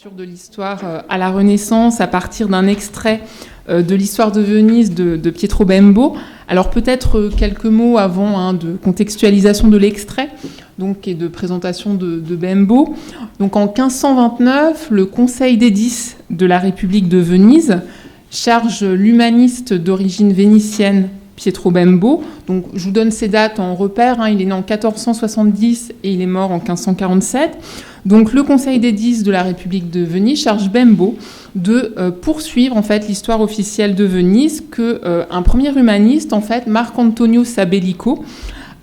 De l'histoire à la Renaissance à partir d'un extrait de l'histoire de Venise de Pietro Bembo. Alors peut-être quelques mots avant de contextualisation de l'extrait donc, et de présentation de Bembo. Donc en 1529, le Conseil des 10 de la République de Venise charge l'humaniste d'origine vénitienne Pietro Bembo. Donc je vous donne ses dates en repère. Il est né en 1470 et il est mort en 1547. Donc le Conseil des 10 de la République de Venise charge Bembo de poursuivre en fait l'histoire officielle de Venise que un premier humaniste en fait, Marc-Antonio Sabellico,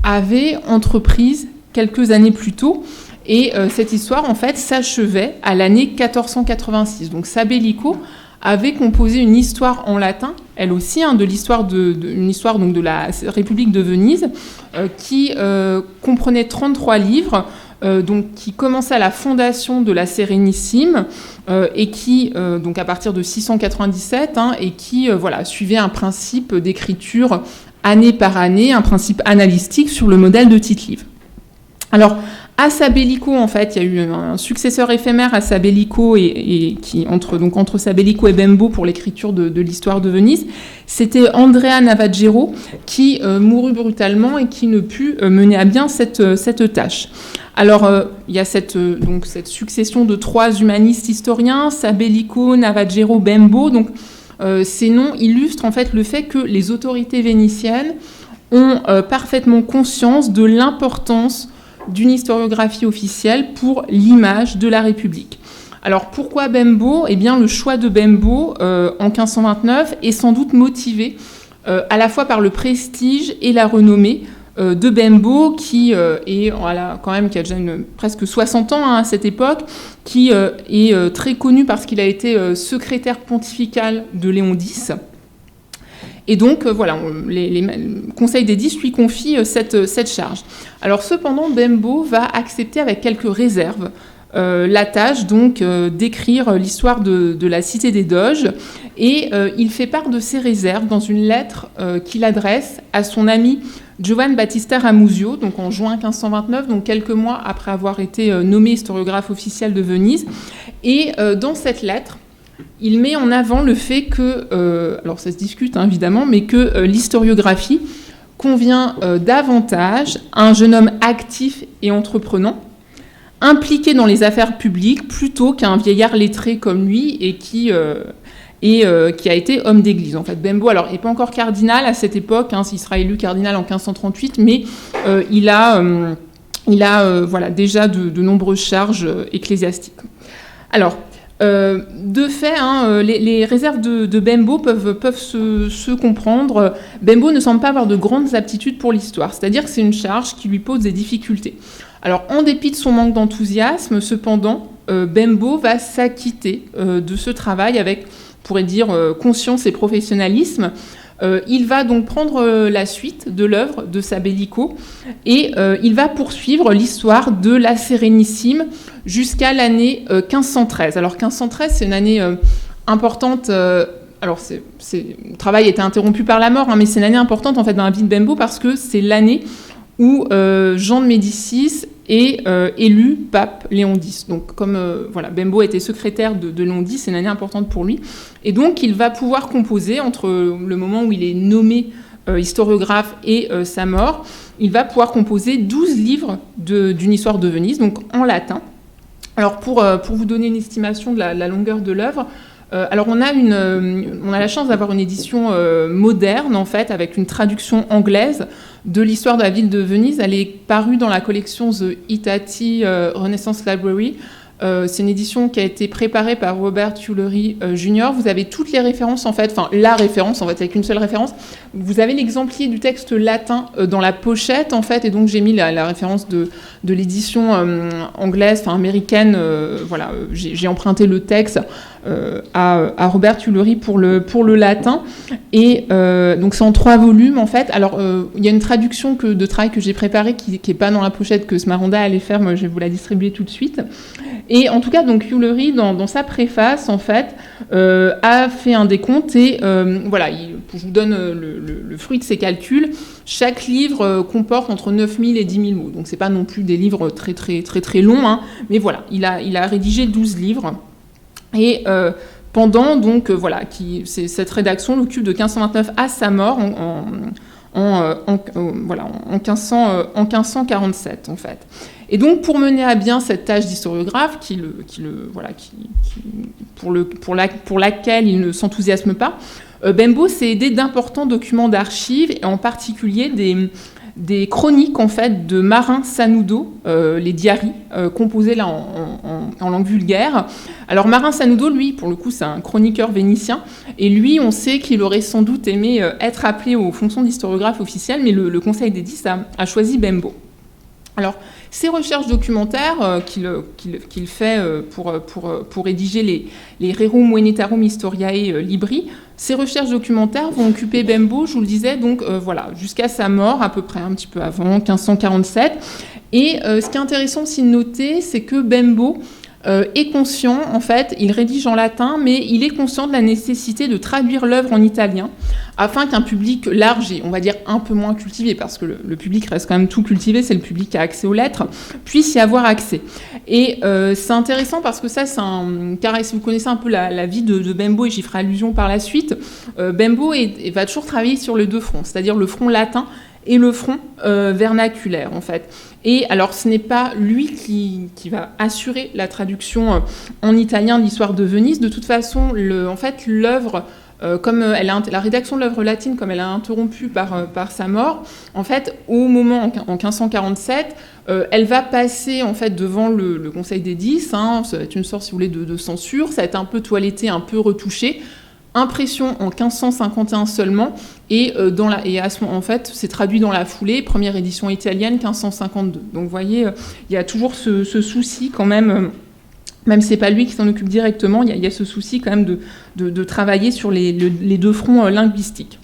avait entreprise quelques années plus tôt. Et cette histoire en fait s'achevait à l'année 1486. Donc Sabellico avait composé une histoire en latin, elle aussi, de l'histoire une histoire donc de la République de Venise, qui comprenait 33 livres. Donc, qui commençait à la fondation de la Sérénissime et qui, donc à partir de 697, et qui suivait un principe d'écriture année par année, un principe analytique sur le modèle de Tite-Live. Alors, à Sabellico, en fait, il y a eu un successeur éphémère à Sabellico et qui entre Sabellico et Bembo pour l'écriture de l'histoire de Venise. C'était Andrea Navaggero qui mourut brutalement et qui ne put mener à bien cette tâche. Alors, il y a cette succession de 3 humanistes historiens, Sabellico, Navaggero, Bembo. Donc, ces noms illustrent en fait le fait que les autorités vénitiennes ont parfaitement conscience de l'importance d'une historiographie officielle pour l'image de la République. Alors pourquoi Bembo ? Eh bien le choix de Bembo en 1529 est sans doute motivé à la fois par le prestige et la renommée de Bembo qui a déjà presque 60 ans à cette époque, qui est très connu parce qu'il a été secrétaire pontifical de Léon X. Et donc, les conseils des 10 lui confient cette charge. Alors, cependant, Bembo va accepter avec quelques réserves la tâche donc d'écrire l'histoire de la cité des Doges. Et il fait part de ses réserves dans une lettre qu'il adresse à son ami Giovan Battista Ramuzio, donc en juin 1529, donc quelques mois après avoir été nommé historiographe officiel de Venise. Et dans cette lettre, il met en avant le fait que, alors ça se discute évidemment, mais que l'historiographie convient davantage à un jeune homme actif et entreprenant, impliqué dans les affaires publiques, plutôt qu'à un vieillard lettré comme lui et qui a été homme d'église. En fait, Bembo, alors, n'est pas encore cardinal à cette époque, il sera élu cardinal en 1538, mais il a déjà de nombreuses charges ecclésiastiques. Alors, de fait, les réserves de Bembo peuvent se comprendre. Bembo ne semble pas avoir de grandes aptitudes pour l'histoire, c'est-à-dire que c'est une charge qui lui pose des difficultés. Alors, en dépit de son manque d'enthousiasme, cependant, Bembo va s'acquitter de ce travail avec, on pourrait dire, conscience et professionnalisme. Il va donc prendre la suite de l'œuvre de Sabellico et il va poursuivre l'histoire de la Sérénissime jusqu'à l'année 1513. Alors 1513, c'est une année importante. Alors le travail a été interrompu par la mort, mais c'est une année importante en fait dans la vie de Bembo parce que c'est l'année où Jean de Médicis est élu pape Léon X. Donc comme Bembo était secrétaire de Léon X, c'est une année importante pour lui. Et donc il va pouvoir composer entre le moment où il est nommé historiographe et sa mort, il va pouvoir composer 12 livres d'une histoire de Venise, donc en latin. Alors pour vous donner une estimation de la longueur de l'œuvre, alors on a la chance d'avoir une édition moderne en fait avec une traduction anglaise de l'histoire de la ville de Venise. Elle est parue dans la collection The Hitachi Renaissance Library. C'est une édition qui a été préparée par Robert Tullery Jr. Vous avez toutes les références, en fait, enfin la référence, en fait, avec une seule référence. Vous avez l'exemplier du texte latin dans la pochette, en fait, et donc j'ai mis la référence de l'édition anglaise, enfin américaine. J'ai emprunté le texte à Robert Tullery pour le latin. Et donc c'est en 3 volumes, en fait. Alors, il y a une traduction de travail que j'ai préparée qui n'est pas dans la pochette, que Smaranda allait faire. Moi, je vais vous la distribuer tout de suite. Et en tout cas, donc Tullery, dans sa préface, en fait, a fait un décompte et je vous donne le fruit de ses calculs. Chaque livre comporte entre 9000 et 10 000 mots. Donc, c'est pas non plus des livres très, très, très, très longs, mais voilà, il a rédigé 12 livres. Et pendant, donc, cette rédaction l'occupe de 1529 à sa mort en 1547, en fait. Et donc, pour mener à bien cette tâche d'historiographe, pour laquelle il ne s'enthousiasme pas, Bembo s'est aidé d'importants documents d'archives, et en particulier des chroniques, en fait, de Marin Sanudo, les diaries, composées là en langue vulgaire. Alors, Marin Sanudo, lui, pour le coup, c'est un chroniqueur vénitien, et lui, on sait qu'il aurait sans doute aimé être appelé aux fonctions d'historiographe officiel, mais le Conseil des 10 a choisi Bembo. Alors, ces recherches documentaires qu'il fait pour rédiger les Rerum Venetarum Historiae Libri, ces recherches documentaires vont occuper Bembo, je vous le disais, donc jusqu'à sa mort, à peu près un petit peu avant, 1547. Et ce qui est intéressant aussi de noter, c'est que Bembo est conscient, en fait, il rédige en latin, mais il est conscient de la nécessité de traduire l'œuvre en italien, afin qu'un public large et, on va dire, un peu moins cultivé, parce que le public reste quand même tout cultivé, c'est le public qui a accès aux lettres, puisse y avoir accès. Et c'est intéressant parce que ça, car si vous connaissez un peu la vie de Bembo, et j'y ferai allusion par la suite, Bembo va toujours travailler sur les deux fronts, c'est-à-dire le front latin et le front vernaculaire, en fait. Et alors, ce n'est pas lui qui va assurer la traduction en italien de l'histoire de Venise. De toute façon, l'œuvre, la rédaction de l'œuvre latine, comme elle a interrompu par sa mort, en fait, au moment, en 1547, elle va passer, en fait, devant le Conseil des 10, ça va être une sorte, si vous voulez, de censure, ça va être un peu toiletté, un peu retouché. Impression en 1551 seulement, et à ce moment, en fait, c'est traduit dans la foulée, première édition italienne, 1552. Donc, vous voyez, il y a toujours ce souci quand même si c'est pas lui qui s'en occupe directement, il y a ce souci quand même de travailler sur les deux fronts linguistiques.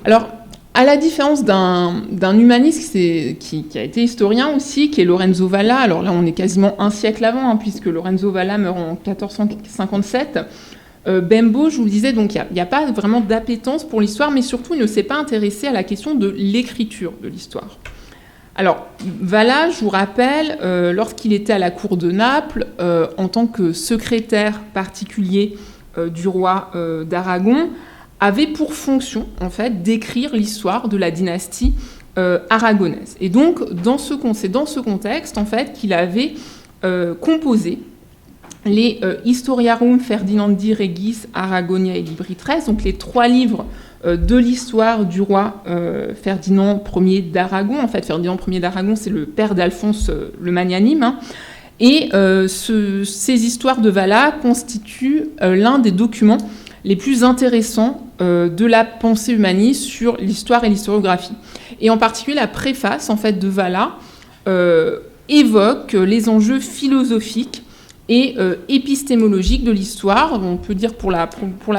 Alors, à la différence d'un humaniste qui a été historien aussi, qui est Lorenzo Valla, alors là, on est quasiment un siècle avant, puisque Lorenzo Valla meurt en 1457, Bembo, je vous le disais, donc il n'y a pas vraiment d'appétence pour l'histoire, mais surtout, il ne s'est pas intéressé à la question de l'écriture de l'histoire. Alors, Valla, je vous rappelle, lorsqu'il était à la cour de Naples, en tant que secrétaire particulier du roi d'Aragon, avait pour fonction, en fait, d'écrire l'histoire de la dynastie aragonaise. Et donc, c'est dans ce contexte, en fait, qu'il avait composé les Historiarum Ferdinandi Regis Aragoniae Libri 13, donc les 3 livres de l'histoire du roi Ferdinand Ier d'Aragon. En fait, Ferdinand Ier d'Aragon, c'est le père d'Alphonse le Magnanime. Et ces histoires de Valla constituent l'un des documents les plus intéressants de la pensée humaniste sur l'histoire et l'historiographie. Et en particulier, la préface, en fait, de Valla évoque les enjeux philosophiques et épistémologique de l'histoire, on peut dire pour la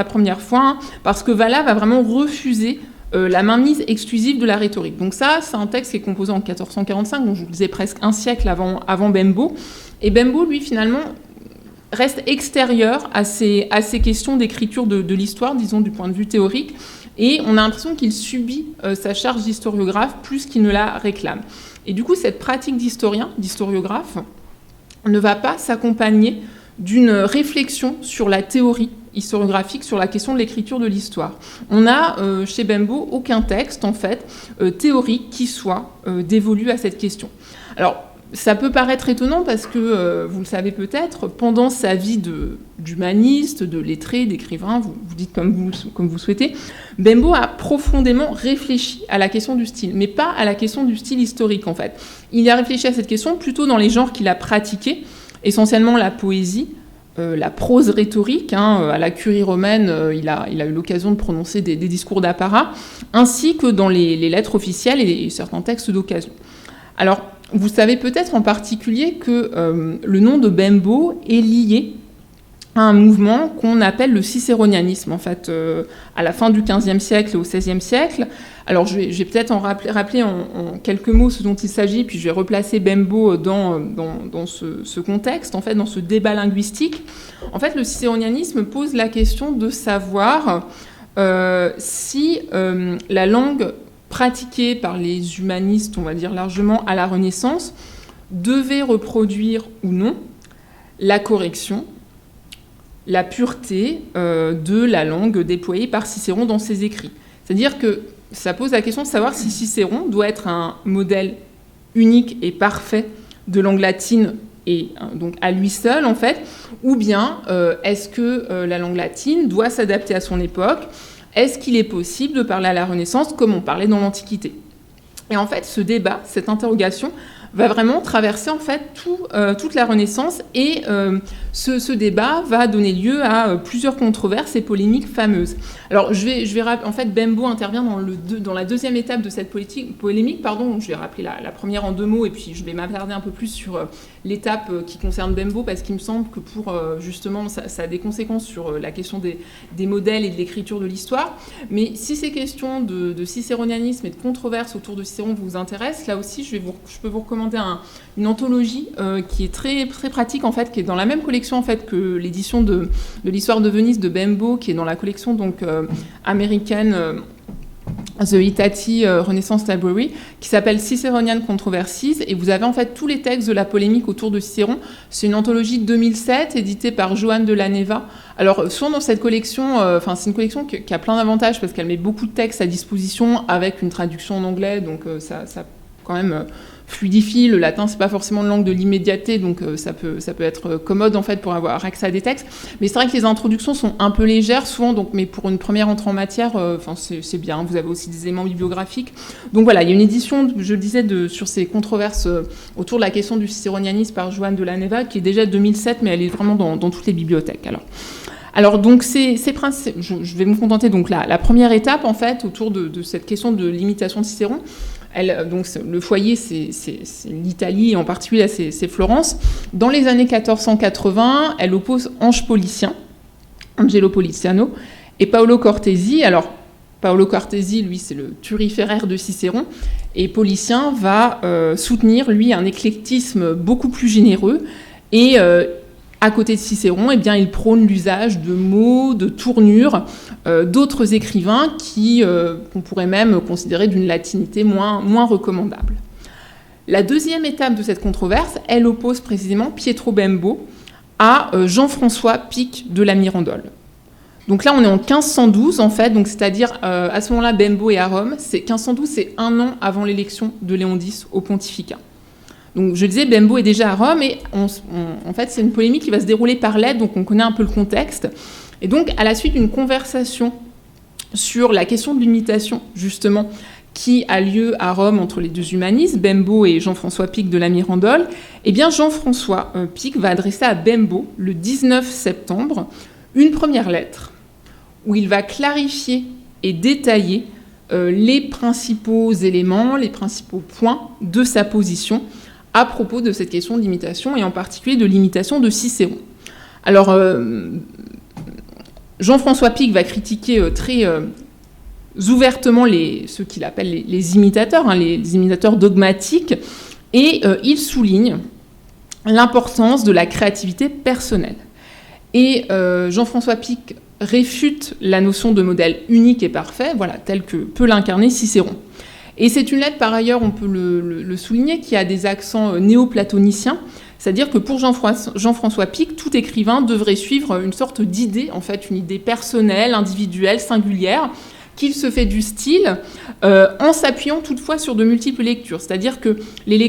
première fois, parce que Valla va vraiment refuser la mainmise exclusive de la rhétorique. Donc ça, c'est un texte qui est composé en 1445, donc je vous le disais presque un siècle avant Bembo, et Bembo, lui, finalement, reste extérieur à ces questions d'écriture de l'histoire, disons, du point de vue théorique, et on a l'impression qu'il subit sa charge d'historiographe plus qu'il ne la réclame. Et du coup, cette pratique d'historiographe, ne va pas s'accompagner d'une réflexion sur la théorie historiographique, sur la question de l'écriture de l'histoire. On n'a chez Bembo aucun texte, en fait, théorique qui soit dévolu à cette question. Alors, ça peut paraître étonnant parce que, vous le savez peut-être, pendant sa vie d'humaniste, de lettré, d'écrivain, vous dites comme vous souhaitez, Bembo a profondément réfléchi à la question du style, mais pas à la question du style historique, en fait. Il a réfléchi à cette question plutôt dans les genres qu'il a pratiqués, essentiellement la poésie, la prose rhétorique, à la curie romaine, il a eu l'occasion de prononcer des discours d'apparat, ainsi que dans les lettres officielles et certains textes d'occasion. Alors, vous savez peut-être en particulier que le nom de Bembo est lié à un mouvement qu'on appelle le cicéronianisme, en fait, à la fin du XVe siècle et au XVIe siècle. Alors, je vais peut-être en rappeler en quelques mots ce dont il s'agit, puis je vais replacer Bembo dans ce contexte, en fait, dans ce débat linguistique. En fait, le cicéronianisme pose la question de savoir si la langue pratiquée par les humanistes, on va dire largement, à la Renaissance, devait reproduire ou non la correction, la pureté de la langue déployée par Cicéron dans ses écrits. C'est-à-dire que ça pose la question de savoir si Cicéron doit être un modèle unique et parfait de langue latine et donc à lui seul en fait, ou bien est-ce que la langue latine doit s'adapter à son époque? Est-ce qu'il est possible de parler à la Renaissance comme on parlait dans l'Antiquité? Et en fait, ce débat, cette interrogation, va vraiment traverser en fait toute la Renaissance et ce débat va donner lieu à plusieurs controverses et polémiques fameuses. Alors en fait Bembo intervient dans la deuxième étape de cette polémique, pardon. Je vais rappeler la première en 2 mots et puis je vais m'attarder un peu plus sur l'étape qui concerne Bembo parce qu'il me semble que pour justement ça a des conséquences sur la question des modèles et de l'écriture de l'histoire. Mais si ces questions de cicéronianisme et de controverses autour de Cicéron vous intéressent, là aussi je peux vous recommander une anthologie qui est très, très pratique en fait, qui est dans la même collection en fait que l'édition de l'histoire de Venise de Bembo, qui est dans la collection donc américaine The Hitachi Renaissance Library, qui s'appelle Ciceronian Controversies, et vous avez en fait tous les textes de la polémique autour de Cicéron. C'est une anthologie de 2007 éditée par Joan de la Neva. Alors souvent dans cette collection, c'est une collection qui a plein d'avantages parce qu'elle met beaucoup de textes à disposition avec une traduction en anglais, donc ça quand même fluidifie. Le latin, c'est pas forcément une langue de l'immédiateté, donc ça peut être commode en fait pour avoir accès à des textes. Mais c'est vrai que les introductions sont un peu légères souvent, donc mais pour une première entrée en matière, c'est bien. Vous avez aussi des éléments bibliographiques. Donc voilà, il y a une édition, je le disais, sur ces controverses autour de la question du cicéronianisme par Joan de la Neva, qui est déjà de 2007, mais elle est vraiment dans toutes les bibliothèques. Alors donc je vais me contenter donc la première étape en fait autour de cette question de l'imitation de Cicéron. Donc le foyer, c'est l'Italie, et en particulier c'est Florence. Dans les années 1480, elle oppose Angelo Poliziano, et Paolo Cortesi. Alors, Paolo Cortesi, lui, c'est le turiféraire de Cicéron, et Policien va soutenir, lui, un éclectisme beaucoup plus généreux, et à côté de Cicéron, eh bien, il prône l'usage de mots, de tournures d'autres écrivains qu'on pourrait même considérer d'une latinité moins recommandable. La deuxième étape de cette controverse, elle oppose précisément Pietro Bembo à Jean-François Pic de la Mirandole. Donc là, on est en 1512, en fait, donc c'est-à-dire à ce moment-là, Bembo est à Rome. 1512, c'est 1 an avant l'élection de Léon X au pontificat. Donc je disais, Bembo est déjà à Rome, et en fait, c'est une polémique qui va se dérouler par lettres, donc on connaît un peu le contexte. Et donc, à la suite d'une conversation sur la question de l'imitation, justement, qui a lieu à Rome entre les deux humanistes, Bembo et Jean-François Pic de la Mirandole, eh bien, Jean-François Pic va adresser à Bembo, le 19 septembre, une première lettre où il va clarifier et détailler les principaux éléments, les principaux points de sa position à propos de cette question d'imitation, et en particulier de l'imitation de Cicéron. Alors, Jean-François Pic va critiquer très ouvertement ceux qu'il appelle les imitateurs, les imitateurs dogmatiques, et il souligne l'importance de la créativité personnelle. Et Jean-François Pic réfute la notion de modèle unique et parfait, voilà, tel que peut l'incarner Cicéron. Et c'est une lettre, par ailleurs, on peut le souligner, qui a des accents néoplatoniciens, c'est-à-dire que pour Jean-François Pic, tout écrivain devrait suivre une sorte d'idée, en fait, une idée personnelle, individuelle, singulière, qu'il se fait du style, en s'appuyant toutefois sur de multiples lectures. C'est-à-dire que les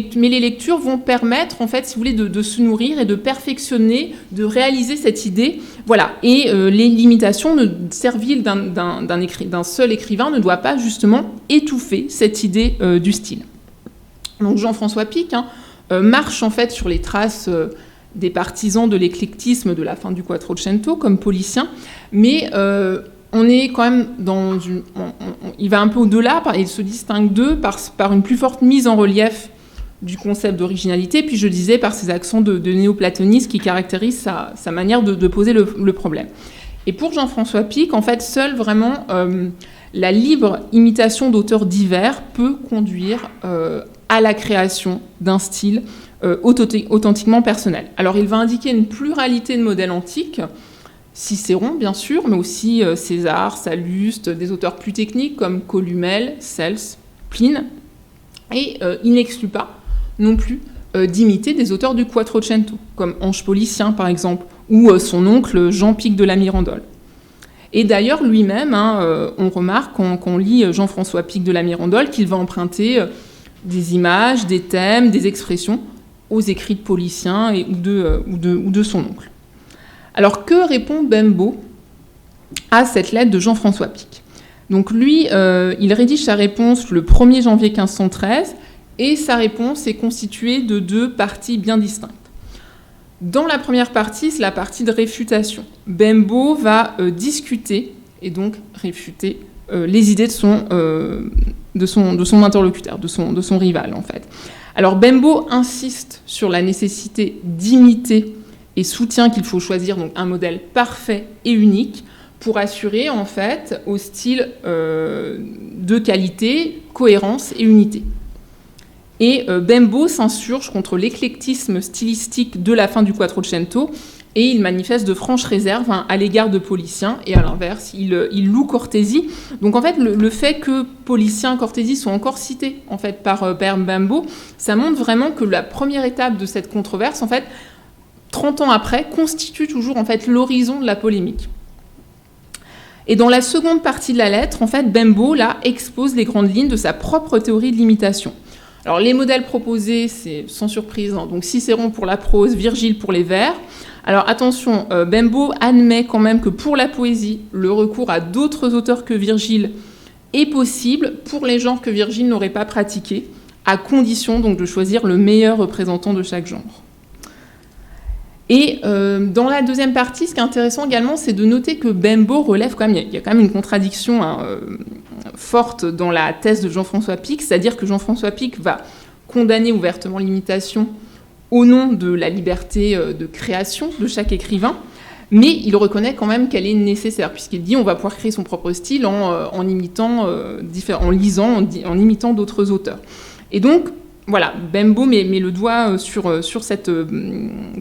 lectures vont permettre, en fait, si vous voulez, de se nourrir et de perfectionner, de réaliser cette idée. Voilà. Et l'imitation servile d'un seul écrivain ne doit pas, justement, étouffer cette idée du style. Donc Jean-François Pic marche, en fait, sur les traces des partisans de l'éclectisme de la fin du Quattrocento, comme Policien, mais on est quand même il va un peu au-delà, et il se distingue d'eux par une plus forte mise en relief du concept d'originalité, puis je disais par ses accents de néoplatonisme qui caractérisent sa manière de poser le problème. Et pour Jean-François Pic, en fait, seule vraiment la libre imitation d'auteurs divers peut conduire à la création d'un style authentiquement personnel. Alors il va indiquer une pluralité de modèles antiques, Cicéron, bien sûr, mais aussi César, Salluste, des auteurs plus techniques comme Columelle, Cels, Pline. Et il n'exclut pas non plus d'imiter des auteurs du Quattrocento, comme Ange Policien, par exemple, ou son oncle Jean-Pic de la Mirandole. Et d'ailleurs, lui-même, on remarque quand on lit Jean-François Pic de la Mirandole qu'il va emprunter des images, des thèmes, des expressions aux écrits de Policien ou de son oncle. Alors, que répond Bembo à cette lettre de Jean-François Pic ? Donc lui, il rédige sa réponse le 1er janvier 1513, et sa réponse est constituée de 2 parties bien distinctes. Dans la première partie, c'est la partie de réfutation. Bembo va discuter et donc réfuter les idées de son interlocuteur, de son rival en fait. Alors Bembo insiste sur la nécessité d'imiter et soutient qu'il faut choisir donc un modèle parfait et unique pour assurer en fait au style de qualité, cohérence et unité. Et Bembo s'insurge contre l'éclectisme stylistique de la fin du Quattrocento et il manifeste de franches réserves à l'égard de Policien, et à l'inverse, il loue Cortési. Donc en fait, le fait que Policien et Cortési soient encore cités en fait, par Bembo, ça montre vraiment que la première étape de cette controverse, en fait, 30 ans après, constitue toujours en fait, l'horizon de la polémique. Et dans la seconde partie de la lettre, en fait, Bembo là, expose les grandes lignes de sa propre théorie de l'imitation. Alors les modèles proposés, c'est sans surprise, donc Cicéron pour la prose, Virgile pour les vers. Alors attention, Bembo admet quand même que pour la poésie, le recours à d'autres auteurs que Virgile est possible pour les genres que Virgile n'aurait pas pratiqués, à condition donc de choisir le meilleur représentant de chaque genre. Et dans la deuxième partie, ce qui est intéressant également, c'est de noter que Bembo relève quand même, il y a quand même une contradiction forte dans la thèse de Jean-François Pic, c'est-à-dire que Jean-François Pic va condamner ouvertement l'imitation au nom de la liberté de création de chaque écrivain, mais il reconnaît quand même qu'elle est nécessaire, puisqu'il dit on va pouvoir créer son propre style en imitant, en lisant, en imitant d'autres auteurs. Et donc, voilà, Bembo met le doigt sur cette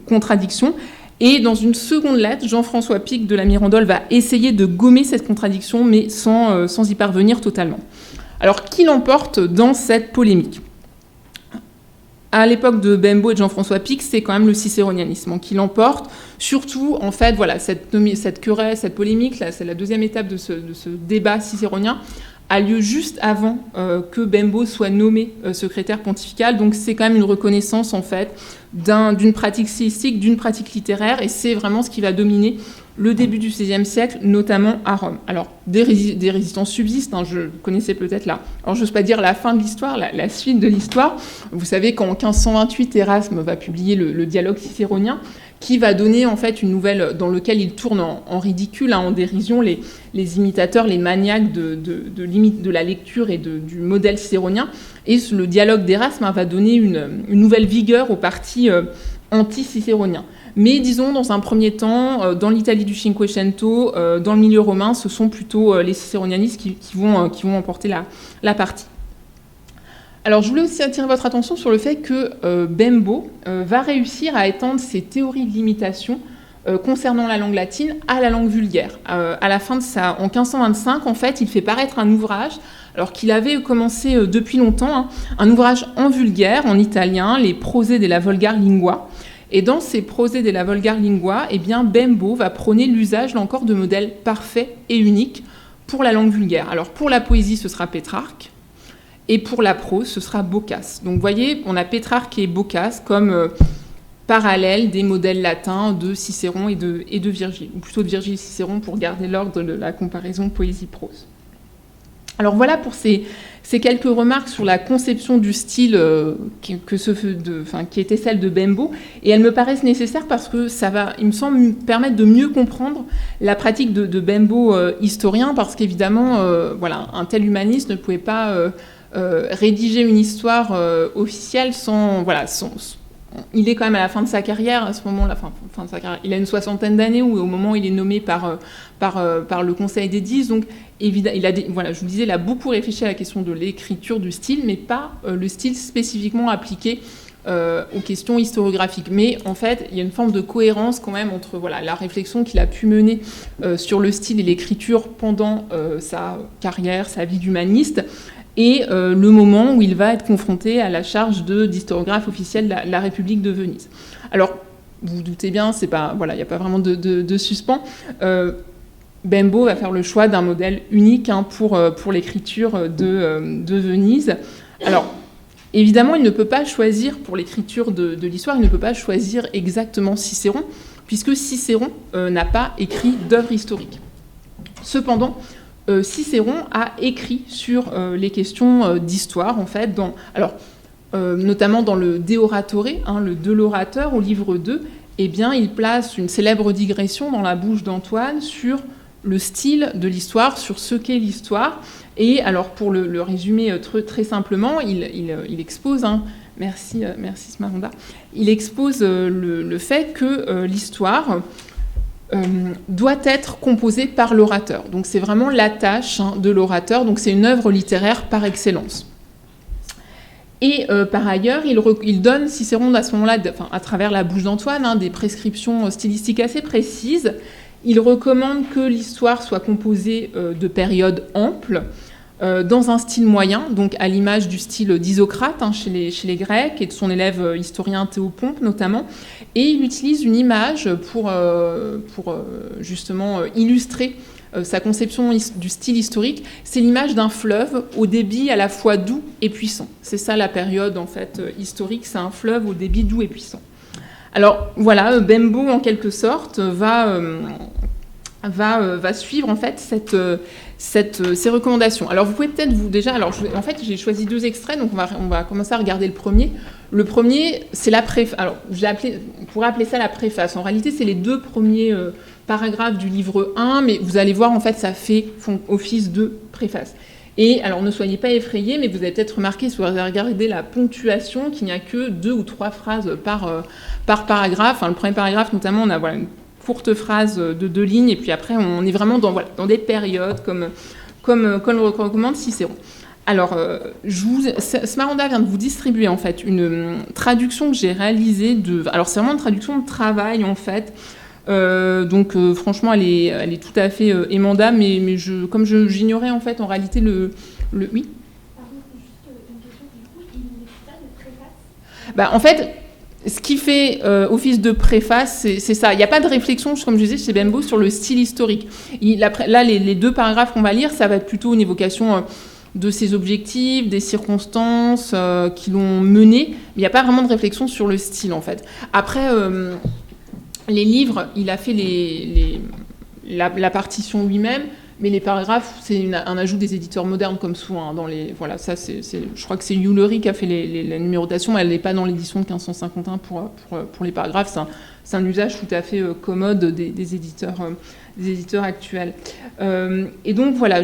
contradiction. Et dans une seconde lettre, Jean-François Pic de la Mirandole va essayer de gommer cette contradiction, mais sans y parvenir totalement. Alors, qui l'emporte dans cette polémique ? À l'époque de Bembo et de Jean-François Pic, c'est quand même le cicéronianisme qui l'emporte. Surtout, en fait, voilà, cette querelle, cette polémique, là, c'est la deuxième étape de ce débat cicéronien, a lieu juste avant que Bembo soit nommé secrétaire pontifical. Donc c'est quand même une reconnaissance en fait d'une pratique stylistique, d'une pratique littéraire, et c'est vraiment ce qui va dominer le début du XVIe siècle, notamment à Rome. Alors des résistances subsistent, je connaissais peut-être là. Alors je n'ose pas dire la fin de l'histoire, la suite de l'histoire. Vous savez qu'en 1528, Erasme va publier le dialogue cicéronien, qui va donner en fait une nouvelle dans laquelle il tourne en ridicule, en dérision les imitateurs, les maniaques de la lecture et du modèle cicéronien. Et le dialogue d'Erasme va donner une nouvelle vigueur au parti anti-cicéronien. Mais disons, dans un premier temps, dans l'Italie du Cinquecento, dans le milieu romain, ce sont plutôt les cicéronianistes qui vont emporter la partie. Alors, je voulais aussi attirer votre attention sur le fait que Bembo va réussir à étendre ses théories de l'imitation concernant la langue latine à la langue vulgaire. À la fin de en 1525, en fait, il fait paraître un ouvrage, alors qu'il avait commencé depuis longtemps, un ouvrage en vulgaire, en italien, les Prosè della Volgar Lingua. Et dans ces Prosè della Volgar Lingua, eh bien, Bembo va prôner l'usage, là encore, de modèles parfaits et uniques pour la langue vulgaire. Alors, pour la poésie, ce sera Pétrarque. Et pour la prose, ce sera Boccace. Donc vous voyez, on a Pétrarque et Boccace comme parallèles des modèles latins de Cicéron et de Virgile, ou plutôt de Virgile et Cicéron pour garder l'ordre de la comparaison poésie-prose. Alors voilà pour ces quelques remarques sur la conception du style qui était celle de Bembo, et elles me paraissent nécessaires parce que ça va, il me semble, me permettre de mieux comprendre la pratique de Bembo historien, parce qu'évidemment, voilà, un tel humaniste ne pouvait pas rédiger une histoire officielle il est quand même à la fin de sa carrière, à ce moment-là, fin de sa carrière, il a une 60aine d'années, ou au moment où il est nommé par le Conseil des 10, donc voilà, je vous disais, il a beaucoup réfléchi à la question de l'écriture du style, mais pas le style spécifiquement appliqué aux questions historiographiques. Mais en fait, il y a une forme de cohérence quand même entre la réflexion qu'il a pu mener sur le style et l'écriture pendant sa carrière, sa vie d'humaniste, et le moment où il va être confronté à la charge d'historiographe officiel de la République de Venise. Alors, vous vous doutez bien, c'est pas, voilà, il n'y a pas vraiment de suspens. Bembo va faire le choix d'un modèle unique pour l'écriture de Venise. Alors, évidemment, il ne peut pas choisir, pour l'écriture de l'histoire, il ne peut pas choisir exactement Cicéron, puisque Cicéron n'a pas écrit d'œuvre historique. Cependant, Cicéron a écrit sur les questions d'histoire, en fait, notamment dans le De Oratore, le De l'orateur, au livre 2, eh bien, il place une célèbre digression dans la bouche d'Antoine sur le style de l'histoire, sur ce qu'est l'histoire. Et alors, pour le résumer très simplement, il expose, merci Smaranda, il expose le fait que l'histoire doit être composée par l'orateur. Donc, c'est vraiment la tâche de l'orateur, donc c'est une œuvre littéraire par excellence. Et par ailleurs, il donne, Cicéron, à ce moment-là, à travers la bouche d'Antoine, des prescriptions stylistiques assez précises. Il recommande que l'histoire soit composée de périodes amples, dans un style moyen, donc à l'image du style d'Isocrate chez les Grecs et de son élève historien Théopompe notamment. Et il utilise une image pour justement illustrer sa conception du style historique. C'est l'image d'un fleuve au débit à la fois doux et puissant. C'est ça la période en fait historique, c'est un fleuve au débit doux et puissant. Alors voilà, Bembo en quelque sorte va suivre en fait ces recommandations. Alors vous pouvez peut-être en fait j'ai choisi 2 extraits, donc on va commencer à regarder le premier. Le premier, c'est la préface. Alors on pourrait appeler ça la préface. En réalité, c'est les 2 premiers paragraphes du livre 1, mais vous allez voir en fait ça font office de préface. Et alors ne soyez pas effrayés, mais vous avez peut-être remarqué, si vous regardez la ponctuation, qu'il n'y a que 2 ou 3 phrases par paragraphe. Le premier paragraphe notamment, on a une courte phrase de 2 lignes, et puis après on est vraiment dans des périodes comme le recommande Cicéron. Alors, Smaranda vient de vous distribuer en fait une traduction que j'ai réalisée alors c'est vraiment une traduction de travail en fait. Donc franchement elle est tout à fait émandable, mais comme j'ignorais en fait en réalité le oui. Pardon, juste une question, du coup, il n'est pas de préface. En fait, ce qui fait office de préface, c'est ça. Il n'y a pas de réflexion, comme je disais chez Bembo, sur le style historique. Là, les 2 paragraphes qu'on va lire, ça va être plutôt une évocation de ses objectifs, des circonstances qui l'ont mené. Mais il n'y a pas vraiment de réflexion sur le style, en fait. Après, les livres, il a fait la partition lui-même, mais les paragraphes, c'est un ajout des éditeurs modernes, comme souvent. Voilà, ça, je crois que c'est Hulery qui a fait la numérotation, mais elle n'est pas dans l'édition de 1551 pour les paragraphes. C'est un usage tout à fait commode des éditeurs actuels. Et donc voilà,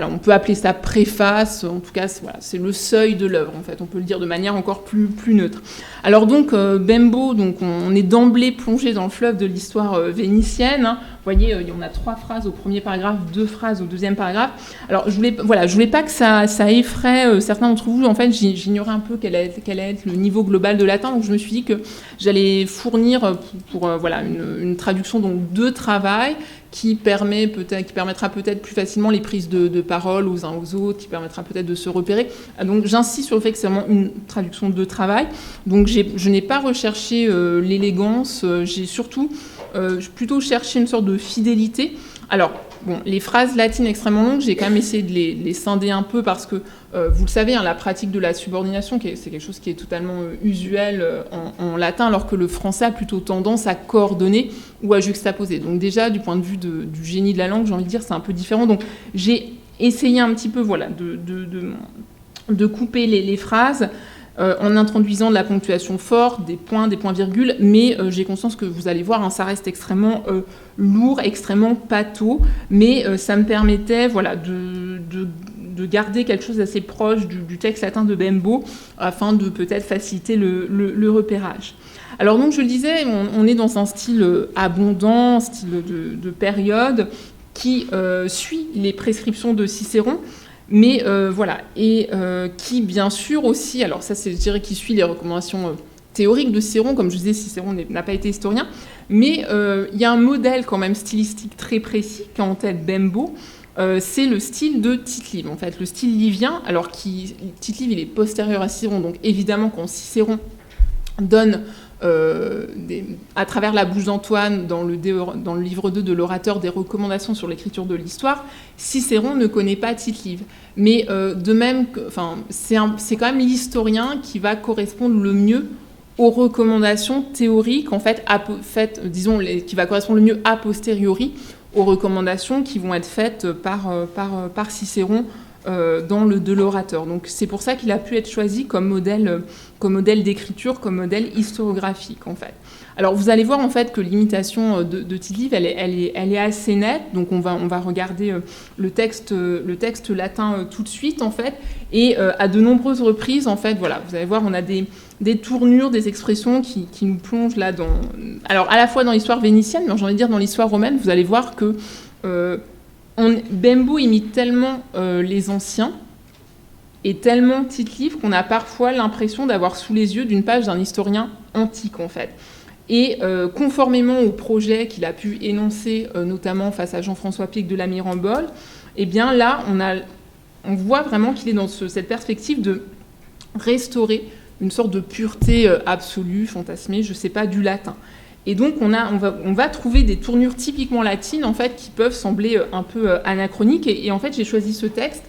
on peut appeler ça préface. En tout cas, c'est le seuil de l'œuvre. En fait, on peut le dire de manière encore plus neutre. Alors donc Bembo, on est d'emblée plongé dans le fleuve de l'histoire vénitienne. Vous voyez, il y en a 3 phrases au premier paragraphe, 2 phrases au deuxième paragraphe. Alors je voulais pas que ça effraie certains d'entre vous. En fait, j'ignorais un peu quel allait être le niveau global de latin, donc je me suis dit que j'allais fournir pour une traduction donc de travail qui permettra peut-être plus facilement les prises de parole aux uns aux autres, qui permettra peut-être de se repérer. Donc j'insiste sur le fait que c'est vraiment une traduction de travail. Donc je n'ai pas recherché l'élégance, j'ai surtout plutôt cherché une sorte de fidélité. Alors, les phrases latines extrêmement longues, j'ai quand même essayé de les scinder un peu parce que, vous le savez, la pratique de la subordination, c'est quelque chose qui est totalement usuel en latin, alors que le français a plutôt tendance à coordonner ou à juxtaposer. Donc déjà, du point de vue du génie de la langue, j'ai envie de dire, c'est un peu différent. Donc j'ai essayé un petit peu de couper les phrases, en introduisant de la ponctuation forte, des points-virgules, mais j'ai conscience que vous allez voir, ça reste extrêmement lourd, extrêmement pâteau, mais ça me permettait de garder quelque chose d'assez proche du texte latin de Bembo, afin de peut-être faciliter le repérage. Alors donc, je le disais, on est dans un style abondant, style de période, qui suit les prescriptions de Cicéron, mais qui bien sûr aussi, alors ça je dirais qui suit les recommandations théoriques de Cicéron, comme je disais, Cicéron n'a pas été historien, mais il y a un modèle quand même stylistique très précis qu'a en tête Bembo, c'est le style de Tite-Live, en fait, le style livien, alors Tite-Live il est postérieur à Cicéron, donc évidemment quand Cicéron donne à travers la bouche d'Antoine, dans le livre 2 de l'orateur des recommandations sur l'écriture de l'histoire, Cicéron ne connaît pas Tite-Live. Mais de même, c'est quand même l'historien qui va correspondre le mieux aux recommandations théoriques, en fait, disons, qui va correspondre le mieux a posteriori aux recommandations qui vont être faites par Cicéron dans le de l'orateur. Donc c'est pour ça qu'il a pu être choisi comme modèle d'écriture, comme modèle historiographique, en fait. Alors vous allez voir en fait que l'imitation de Tite-Live, elle est assez nette. Donc on va regarder le texte latin tout de suite, en fait. Et à de nombreuses reprises, en fait, voilà, vous allez voir, on a des tournures, des expressions qui nous plongent là dans... Alors à la fois dans l'histoire vénitienne, mais j'ai envie de dire dans l'histoire romaine, vous allez voir que Bembo imite tellement les anciens et tellement Tite-Live qu'on a parfois l'impression d'avoir sous les yeux d'une page d'un historien antique, en fait. Et conformément au projet qu'il a pu énoncer, notamment face à Jean-François Pic de la Mirambole, eh bien là, on voit vraiment qu'il est dans cette perspective de restaurer une sorte de pureté absolue, fantasmée, je ne sais pas, du latin. Et donc, on va trouver des tournures typiquement latines, en fait, qui peuvent sembler un peu anachroniques. Et en fait, j'ai choisi ce texte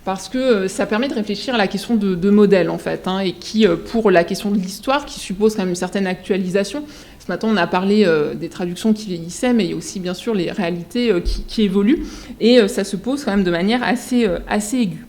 parce que ça permet de réfléchir à la question de modèle, en fait, et qui, pour la question de l'histoire, qui suppose quand même une certaine actualisation. Ce matin, on a parlé des traductions qui vieillissaient, mais il y a aussi, bien sûr, les réalités qui évoluent. Et ça se pose quand même de manière assez aiguë.